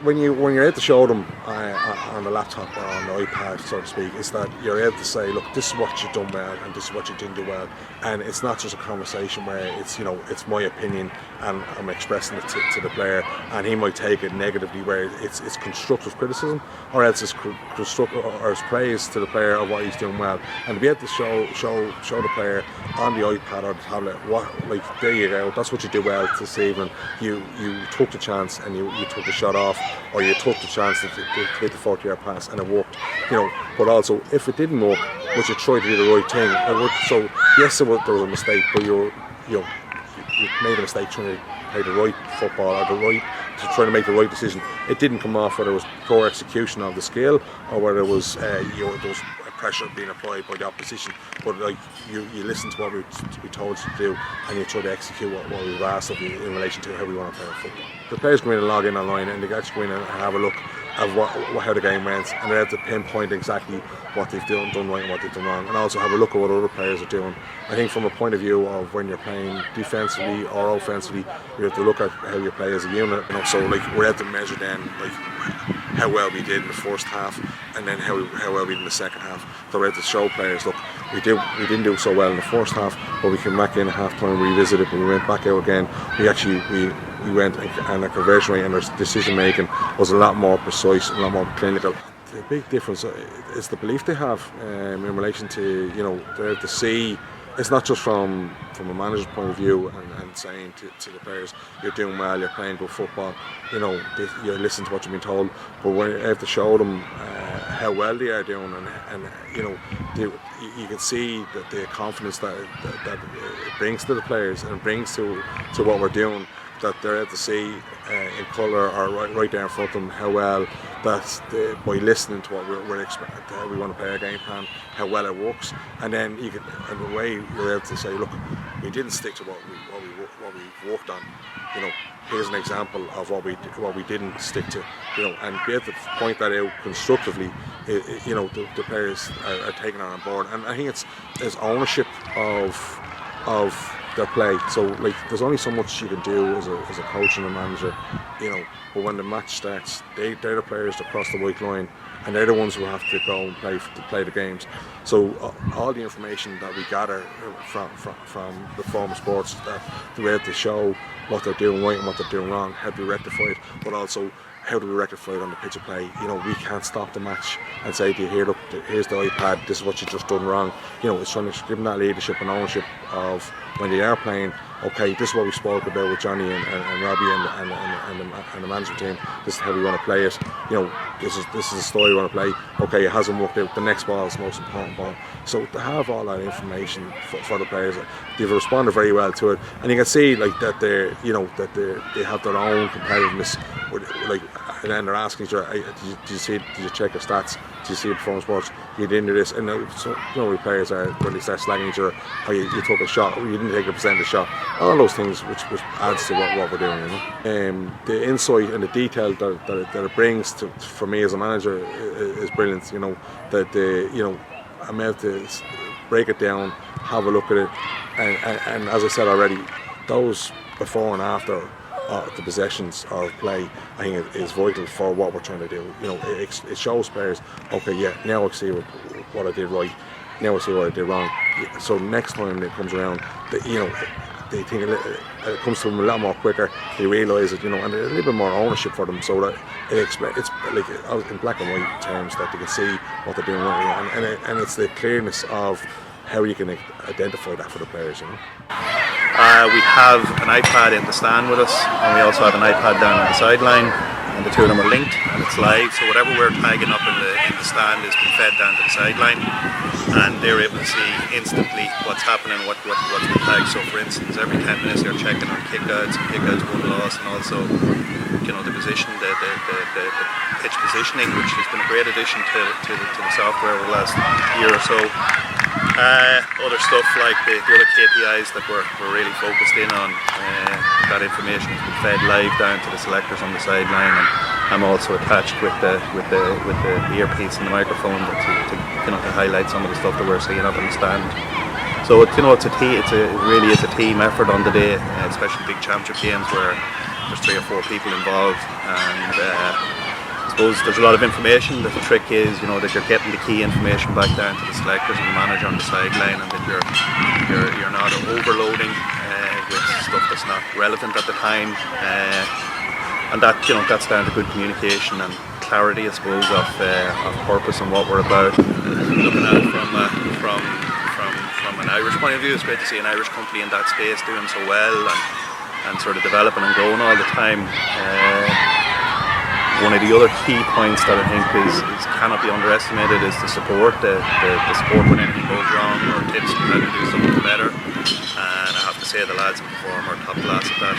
when you're able to show them on the laptop or on the iPad, so to speak, is that you're able to say, look, this is what you've done well and this is what you didn't do well, and it's not just a conversation where it's it's my opinion and I'm expressing it to the player, and he might take it negatively, where it's constructive criticism, or else it's constructive or it's praise to the player of what he's doing well, and to be able to show the player on the iPad or the tablet there you go, that's what you did well this evening. You took the chance and you took the shot off, or you took the chance to hit the 40-yard pass and it worked. But also if it didn't work, but you tried to do the right thing, it worked. So yes, there was a mistake, but you made a mistake trying to play the right football or trying to make the right decision. It didn't come off, whether it was poor execution of the skill or whether it was there was pressure being applied by the opposition, but you listen to what we told you to do, and you try to execute what we've asked of you in relation to how we want to play our football. The players go in and log in online, and they can actually go in and have a look at how the game went, and they're able to pinpoint exactly what they've done right and what they've done wrong, and also have a look at what other players are doing. I think from a point of view of when you're playing defensively or offensively, you have to look at how you play as a unit. So we're able to measure then how well we did in the first half, and then how well we did in the second half. So we're able to show players, look, we didn't do so well in the first half, but we came back in at half time, revisited, but we went back out again. We went, and our conversion rate and our decision making was a lot more precise, a lot more clinical. The big difference is the belief they have in relation to, they're able to see. It's not just from a manager's point of view and saying to the players, you're doing well, you're playing good football, you listen to what you've been told, but when you have to show them how well they are doing, and you can see that the confidence that it brings to the players and brings to what we're doing, that they're able to see in colour or right there in front of them how well by listening to what we're expecting, how we want to play our game plan, how well it works, and then and the way you're able to say, look, we didn't stick to what we worked on. Here's an example of what we didn't stick to. And be able to point that out constructively. The players are taking it on board, and I think it's ownership of their play. So there's only so much you can do as a coach and a manager, but when the match starts, they're the players that cross the white line, and they're the ones who have to go and play the games. So all the information that we gather from Performa Sports, that they're able to show what they're doing right and what they're doing wrong, how to be rectified, but also how do we rectify it on the pitch of play. We can't stop the match and say, do you hear, look, here's the iPad, this is what you just done wrong. It's trying to give them that leadership and ownership of when they are playing, okay, this is what we spoke about with Johnny and Robbie and the management team, this is how we want to play it. This is the story we want to play. Okay, it hasn't worked out, the next ball is the most important ball. So to have all that information for the players, they've responded very well to it, and you can see that they have their own competitiveness, and then they're asking each other, did you check your stats? Did you see Performa Sports? You didn't do this. And the players are when they start slagging each other, you took a shot, you didn't take a percentage shot. All those things which adds to what we're doing. The insight and the detail that it brings for me as a manager is brilliant. That I'm able to break it down, have a look at it, and as I said already, those before and after the possessions of play, I think is vital for what we're trying to do. It shows players, okay, yeah, now I see what I did right, now I see what I did wrong. So next time it comes around, they think it comes to them a lot more quicker. They realise it, and a little bit more ownership for them, so that it's like in black and white terms that they can see what they're doing right, and it's the clearness of how you can identify that for the players. We have an iPad in the stand with us, and we also have an iPad down on the sideline, and the two of them are linked and it's live, so whatever we're tagging up in the stand is being fed down to the sideline, and they're able to see instantly what's happening, what's been tagged. So for instance, every 10 minutes they're checking on kickouts won, loss, and also the position, the pitch positioning, which has been a great addition to the software over the last year or so. Other stuff like the other KPIs that we're really focused in on, that information has been fed live down to the selectors on the sideline, and I'm also attached with the earpiece and the microphone to highlight some of the stuff that we're seeing up in the stand. So it really is a team effort on the day, especially big championship games where there's 3 or 4 people involved, and I suppose there's a lot of information. The trick is, that you're getting the key information back down to the selectors and the manager on the sideline, and that you're not overloading with stuff that's not relevant at the time, and that's down to good communication and clarity, I suppose, of purpose and what we're about. Looking at it from an Irish point of view, it's great to see an Irish company in that space doing so well and sort of developing and growing all the time. One of the other key points that I think is cannot be underestimated is the support. The support when anything goes wrong or tips on how to do something better. And I have to say the lads in Performa are top class at that.